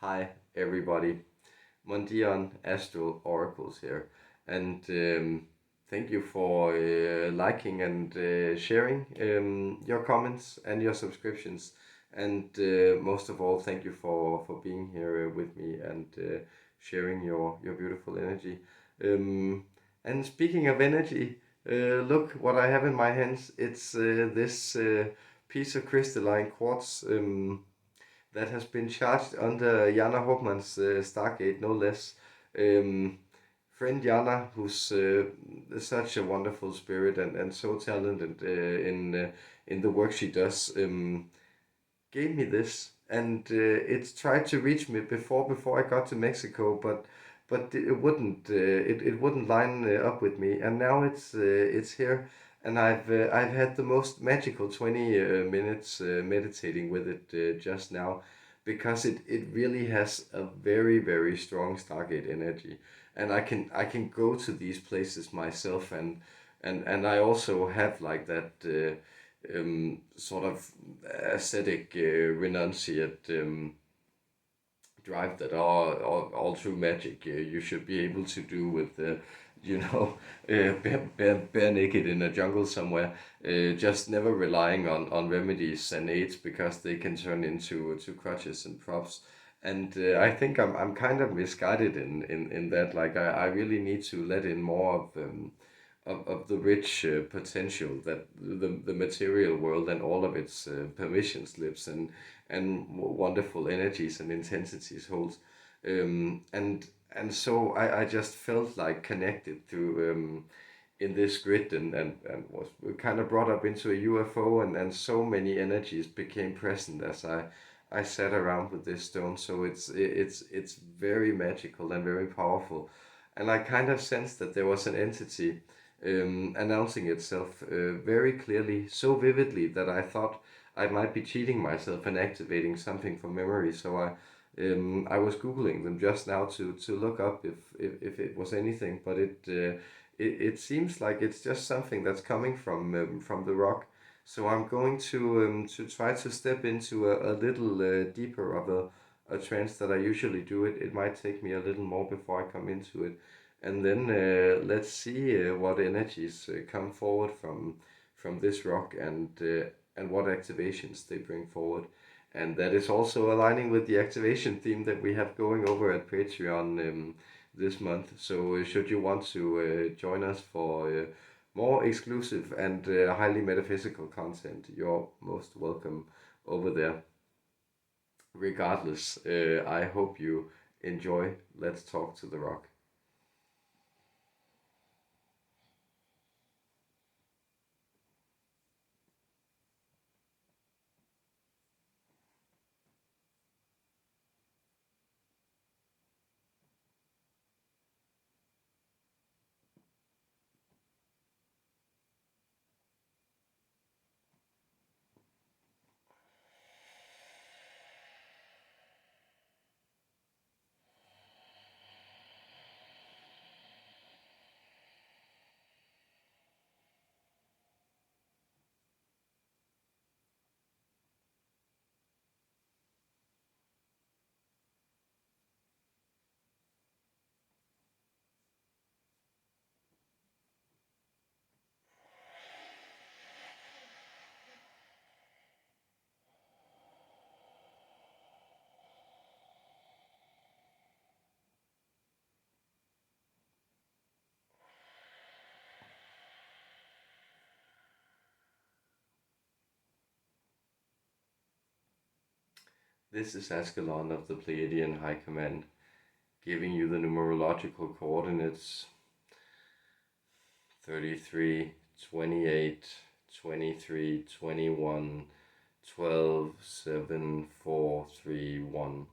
Hi, everybody. Mondion Astral Oracles here. And thank you for liking and sharing your comments and your subscriptions. And most of all, thank you for being here with me and sharing your beautiful energy. Um, and speaking of energy, look what I have in my hands. It's this piece of crystalline quartz. That has been charged under Jana Hopman's Stargate, no less. Um, Friend Jana, who's such a wonderful spirit and so talented in the work she does, gave me this, and it's tried to reach me before I got to Mexico, but it wouldn't it wouldn't line up with me, and now it's here, and I've had the most magical 20 minutes meditating with it just now, because it really has a very strong Stargate energy, and I can go to these places myself, and I also have like that. Sort of ascetic, renunciate drive that all true magic you should be able to do with, you know, bare naked in a jungle somewhere, just never relying on remedies and aids because they can turn into crutches and props. And I think I'm kind of misguided in that. Like I really need to let in more of the rich potential that the material world and all of its permission slips and wonderful energies and intensities holds. And so I just felt like connected to in this grid, and was kind of brought up into a UFO, and so many energies became present as I sat around with this stone. So it's very magical and very powerful, and I kind of sensed that there was an entity announcing itself very clearly, so vividly that I thought I might be cheating myself and activating something from memory. So I was googling them just now to look up if it was anything, but it seems like it's just something that's coming from the rock. So I'm going to try to step into a little deeper of a trance that I usually do. It might take me a little more before I come into it, and then let's see what energies come forward from this rock, and what activations they bring forward. And that is also aligning with the activation theme that we have going over at Patreon this month. So should you want to join us for more exclusive and highly metaphysical content, you're most welcome over there. Regardless, I hope you enjoy Let's Talk to the Rock. This is Askalon of the Pleiadian High Command, giving you the numerological coordinates 33, 28, 23, 21, 12, 7, 4, 3, 1.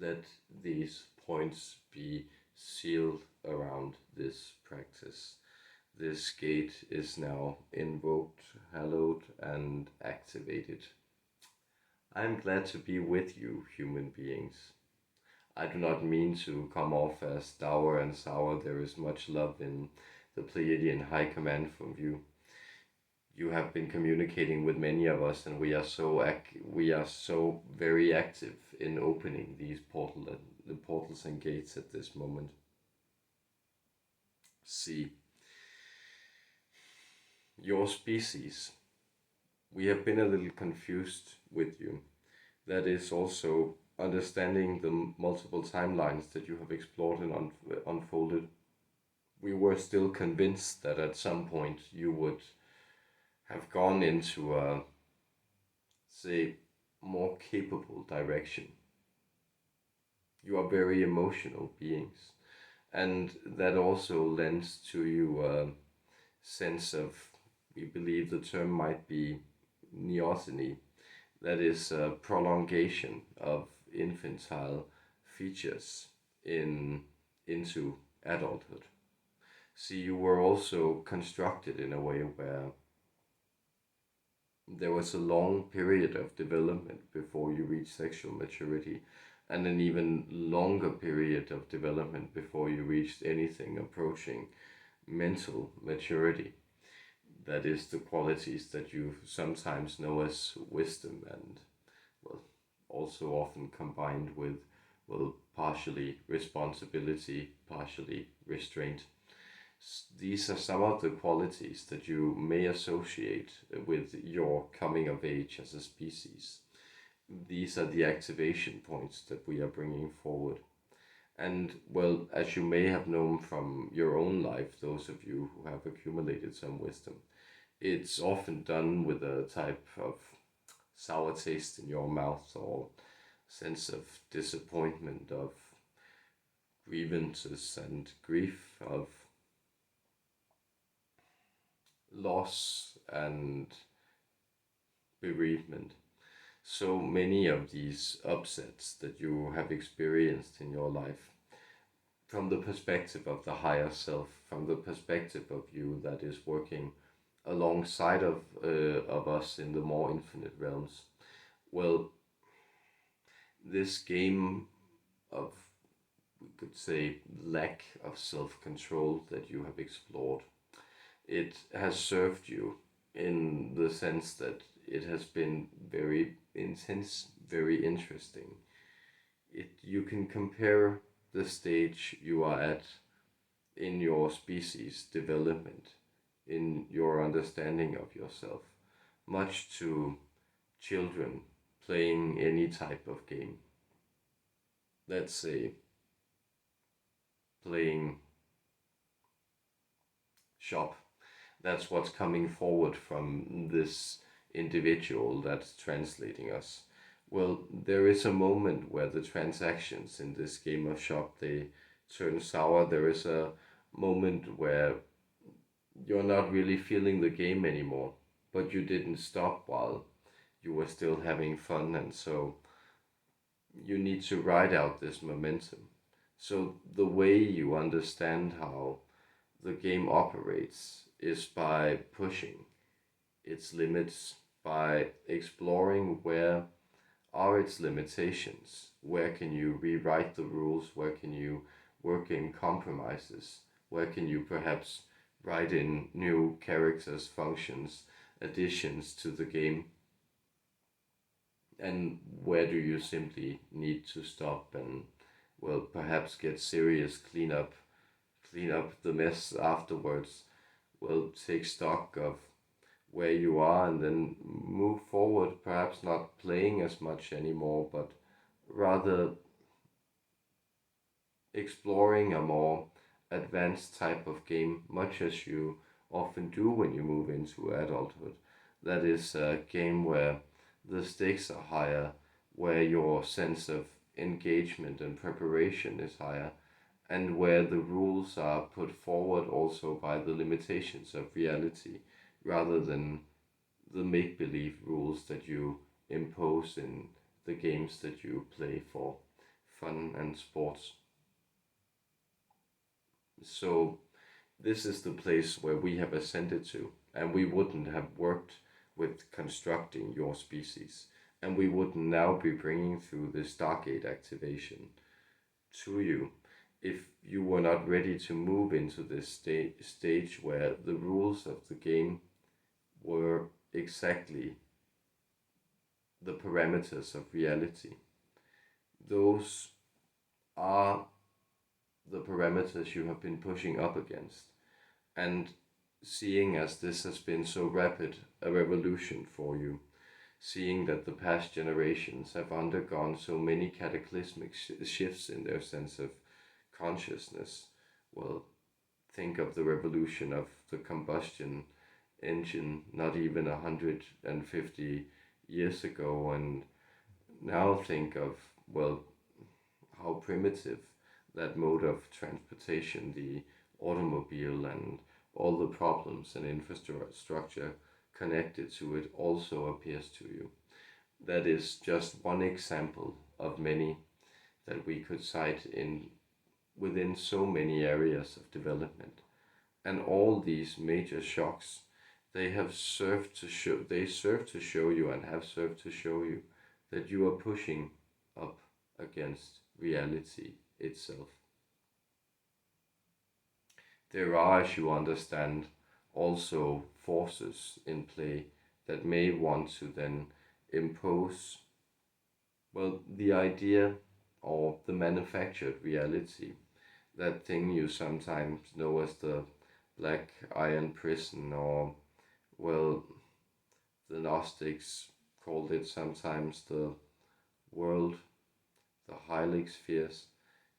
Let these points be sealed around this practice. This gate is now invoked, hallowed, and activated. I am glad to be with you, human beings. I do not mean to come off as dour and sour. There is much love in the Pleiadian High Command from you. You have been communicating with many of us, and we are so very active in opening the portals and gates at this moment. See, your species, we have been a little confused with you. That is also understanding the multiple timelines that you have explored and unfolded. We were still convinced that at some point you would have gone into a, say, more capable direction. You are very emotional beings, and that also lends to you a sense of, we believe the term might be neoteny, that is a prolongation of infantile features in into adulthood. See, you were also constructed in a way where there was a long period of development before you reach sexual maturity, and an even longer period of development before you reached anything approaching mental maturity. That is the qualities that you sometimes know as wisdom, and well, also often combined with, well, partially responsibility, partially restraint. These are some of the qualities that you may associate with your coming of age as a species. These are the activation points that we are bringing forward. And well, as you may have known from your own life, those of you who have accumulated some wisdom, it's often done with a type of sour taste in your mouth, or sense of disappointment, of grievances and grief, of loss and bereavement. So many of these upsets that you have experienced in your life, from the perspective of the higher self, from the perspective of you that is working alongside of us in the more infinite realms. Well, this game of, we could say, lack of self-control that you have explored, it has served you in the sense that it has been very intense, very interesting. You can compare the stage you are at in your species development, in your understanding of yourself, much to children playing any type of game. Let's say playing shop. That's what's coming forward from this individual that's translating us. Well, there is a moment where the transactions in this game of shop, they turn sour. There is a moment where you're not really feeling the game anymore, but you didn't stop while you were still having fun, and so you need to ride out this momentum. So the way you understand how the game operates is by pushing its limits, by exploring where are its limitations, where can you rewrite the rules, where can you work in compromises, where can you perhaps write in new characters, functions, additions to the game, and where do you simply need to stop and, well, perhaps get serious, clean up the mess afterwards. Well, take stock of where you are and then move forward, perhaps not playing as much anymore, but rather exploring a more advanced type of game, much as you often do when you move into adulthood. That is a game where the stakes are higher, where your sense of engagement and preparation is higher, and where the rules are put forward also by the limitations of reality rather than the make believe rules that you impose in the games that you play for fun and sports. So, this is the place where we have ascended to, and we wouldn't have worked with constructing your species, and we wouldn't now be bringing through the Stargate activation to you if you were not ready to move into this stage where the rules of the game were exactly the parameters of reality. Those are the parameters you have been pushing up against. And seeing as this has been so rapid a revolution for you, seeing that the past generations have undergone so many cataclysmic shifts in their sense of consciousness, well, think of the revolution of the combustion engine not even 150 years ago, and now think of, well, how primitive that mode of transportation, the automobile, and all the problems and infrastructure connected to it also appears to you. That is just one example of many that we could cite in within so many areas of development. And all these major shocks, they serve to show you and have served to show you that you are pushing up against reality itself. There are, as you understand, also forces in play that may want to then impose, well, the idea or the manufactured reality, that thing you sometimes know as the black iron prison, or, well, the Gnostics called it sometimes the world, the Helix spheres.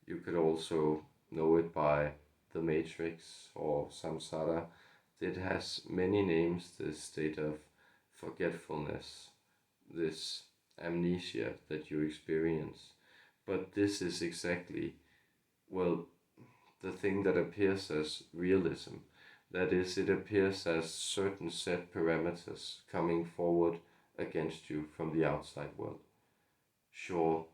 You could also know it by the Matrix or Samsara. It has many names, this state of forgetfulness, this amnesia that you experience. But this is exactly, well, the thing that appears as realism. That is, it appears as certain set parameters coming forward against you from the outside world. Sure,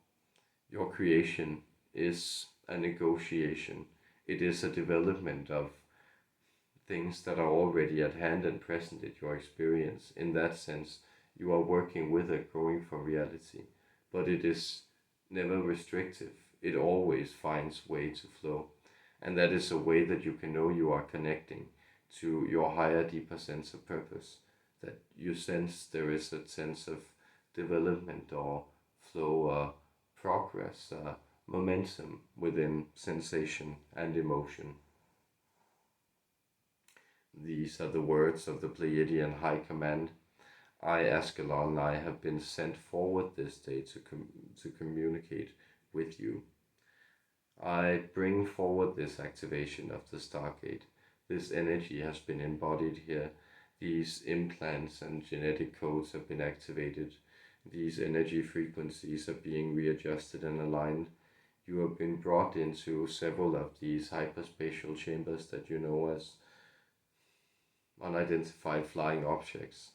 your creation is a negotiation, it is a development of things that are already at hand and present in your experience. In that sense, you are working with it, growing from reality, but it is never restrictive. It always finds way to flow, and that is a way that you can know you are connecting to your higher, deeper sense of purpose. That you sense there is a sense of development or flow, progress, momentum within sensation and emotion. These are the words of the Pleiadian High Command. I, Askalon, I have been sent forward this day to communicate with you. I bring forward this activation of the Stargate. This energy has been embodied here. These implants and genetic codes have been activated. These energy frequencies are being readjusted and aligned. You have been brought into several of these hyperspatial chambers that you know as unidentified flying objects.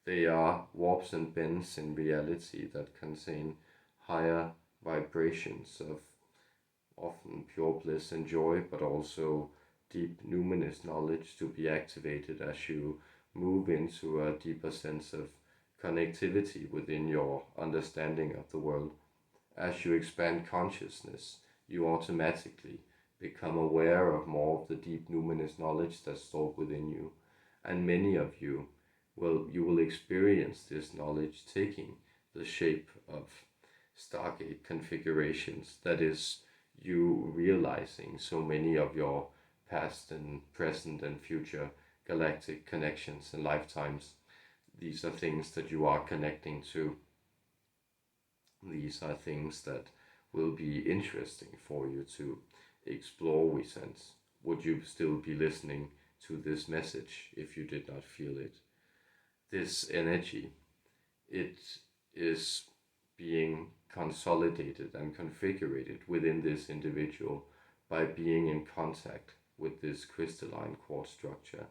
They are warps and bends in reality that contain higher vibrations of often pure bliss and joy, but also deep numinous knowledge to be activated as you move into a deeper sense of connectivity within your understanding of the world. As you expand consciousness, you automatically become aware of more of the deep numinous knowledge that's stored within you. And many of you, well, you will experience this knowledge taking the shape of Stargate configurations. That is, you realizing so many of your past and present and future galactic connections and lifetimes. These are things that you are connecting to. These are things that will be interesting for you to explore, we sense. Would you still be listening to this message if you did not feel it? This energy, it is being consolidated and configured within this individual by being in contact with this crystalline quartz structure,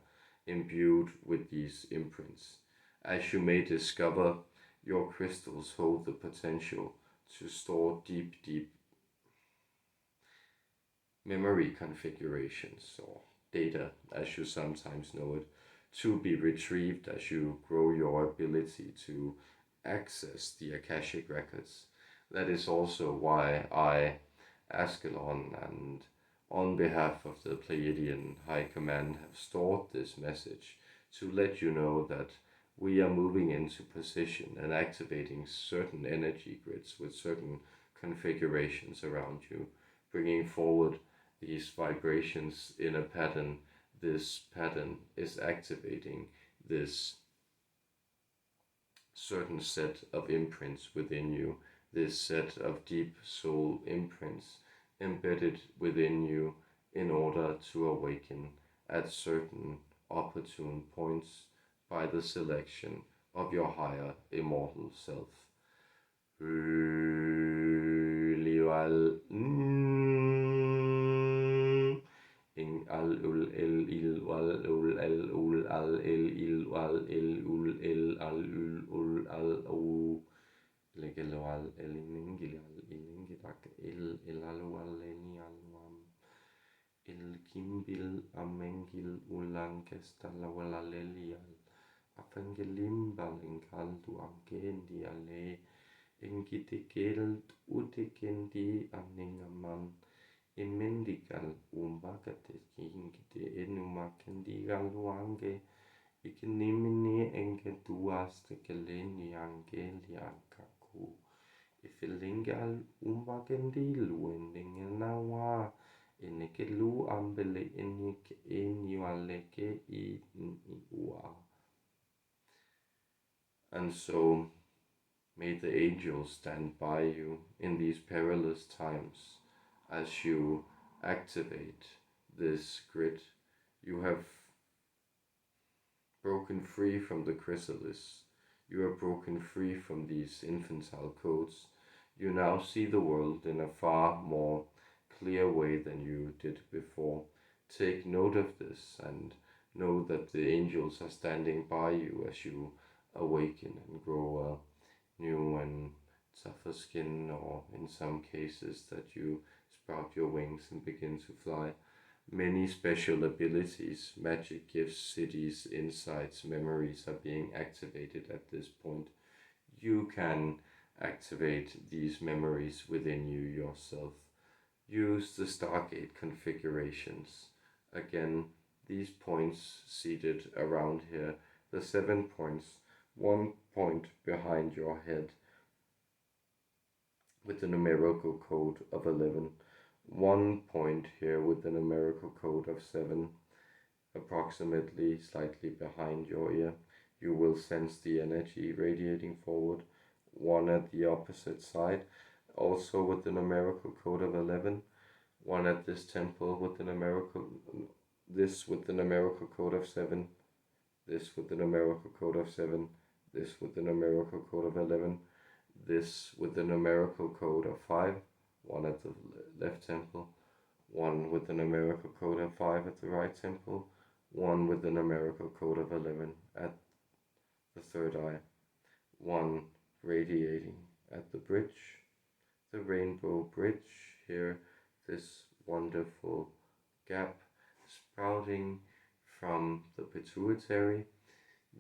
imbued with these imprints. As you may discover, your crystals hold the potential to store deep, deep memory configurations, or data as you sometimes know it, to be retrieved as you grow your ability to access the Akashic records. That is also why I, Askalon, and on behalf of the Pleiadian High Command, have stored this message to let you know that we are moving into position and activating certain energy grids with certain configurations around you, bringing forward these vibrations in a pattern. This pattern is activating this certain set of imprints within you, this set of deep soul imprints embedded within you in order to awaken at certain opportune points by the selection of your higher immortal self. In al ul el il wal ul el ul al el il wal el ul el al ul al u legel wal el ingil al ingidak el al wal eni al wam el kimbil amengil ulang kestal wal al elial afangelim bal inkal du angendi ale engitikelt utikendi aningaman imendigal umbagate kingite enumakendigal luange ikinimini enge duaste keleni angeli ankaku ifilingal umbagendi luendingenawa enekelu ambele enik enyualeke ua. And so may the angels stand by you in these perilous times as you activate this grid. You have broken free from the chrysalis. You are broken free from these infantile codes. You now see the world in a far more clear way than you did before. Take note of this and know that the angels are standing by you as you awaken and grow a new and tougher skin, or in some cases that you sprout your wings and begin to fly. Many special abilities, magic gifts, cities, insights, memories are being activated at this point. You can activate these memories within you yourself. Use the Stargate configurations. Again, these points seated around here, the 7 points, 1 point behind your head with the numerical code of 11, 1 point here with the numerical code of 7, approximately slightly behind your ear. You will sense the energy radiating forward, 1 at the opposite side, also with the numerical code of 11, 1 at this temple with the numerical, this with the numerical code of 7, this with the numerical code of 7, this with the numerical code of 11, this with the numerical code of 5, 1 at the left temple, 1 with the numerical code of 5 at the right temple, 1 with the numerical code of 11 at the third eye, 1 radiating at the bridge, the rainbow bridge here, this wonderful gap sprouting from the pituitary.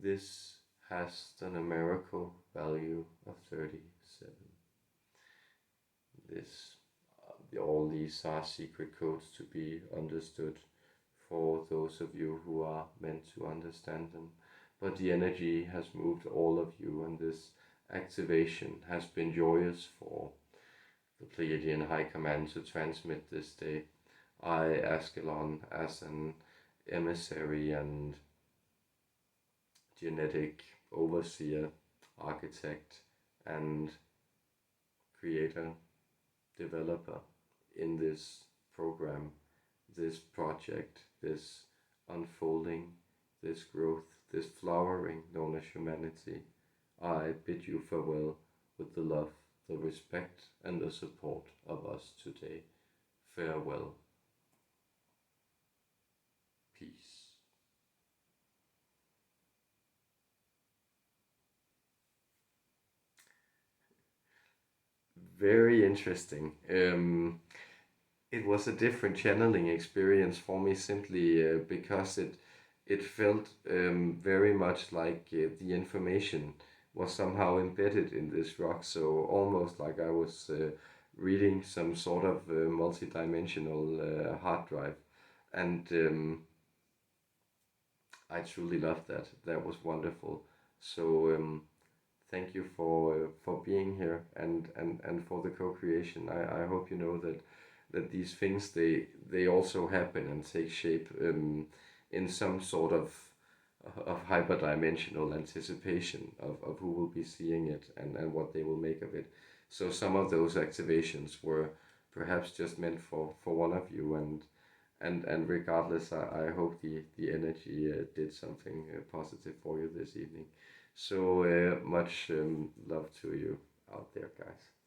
This has the numerical value of 37. All these are secret codes to be understood for those of you who are meant to understand them. But the energy has moved all of you, and this activation has been joyous for the Pleiadian High Command to transmit this day. I, Askalon, as an emissary and genetic overseer, architect, and creator, developer in this program, this project, this unfolding, this growth, this flowering known as humanity. I bid you farewell with the love, the respect, and the support of us today. Farewell. Peace. Very interesting. It was a different channeling experience for me, simply because it felt very much like the information was somehow embedded in this rock, so almost like I was reading some sort of multi-dimensional hard drive, and I truly loved that. That was wonderful. So thank you for being here and for the co-creation. I hope you know that these things they also happen and take shape in some sort of hyperdimensional anticipation of who will be seeing it and what they will make of it. So some of those activations were perhaps just meant for one of you, and regardless, I hope the energy did something positive for you this evening. So much love to you out there, guys.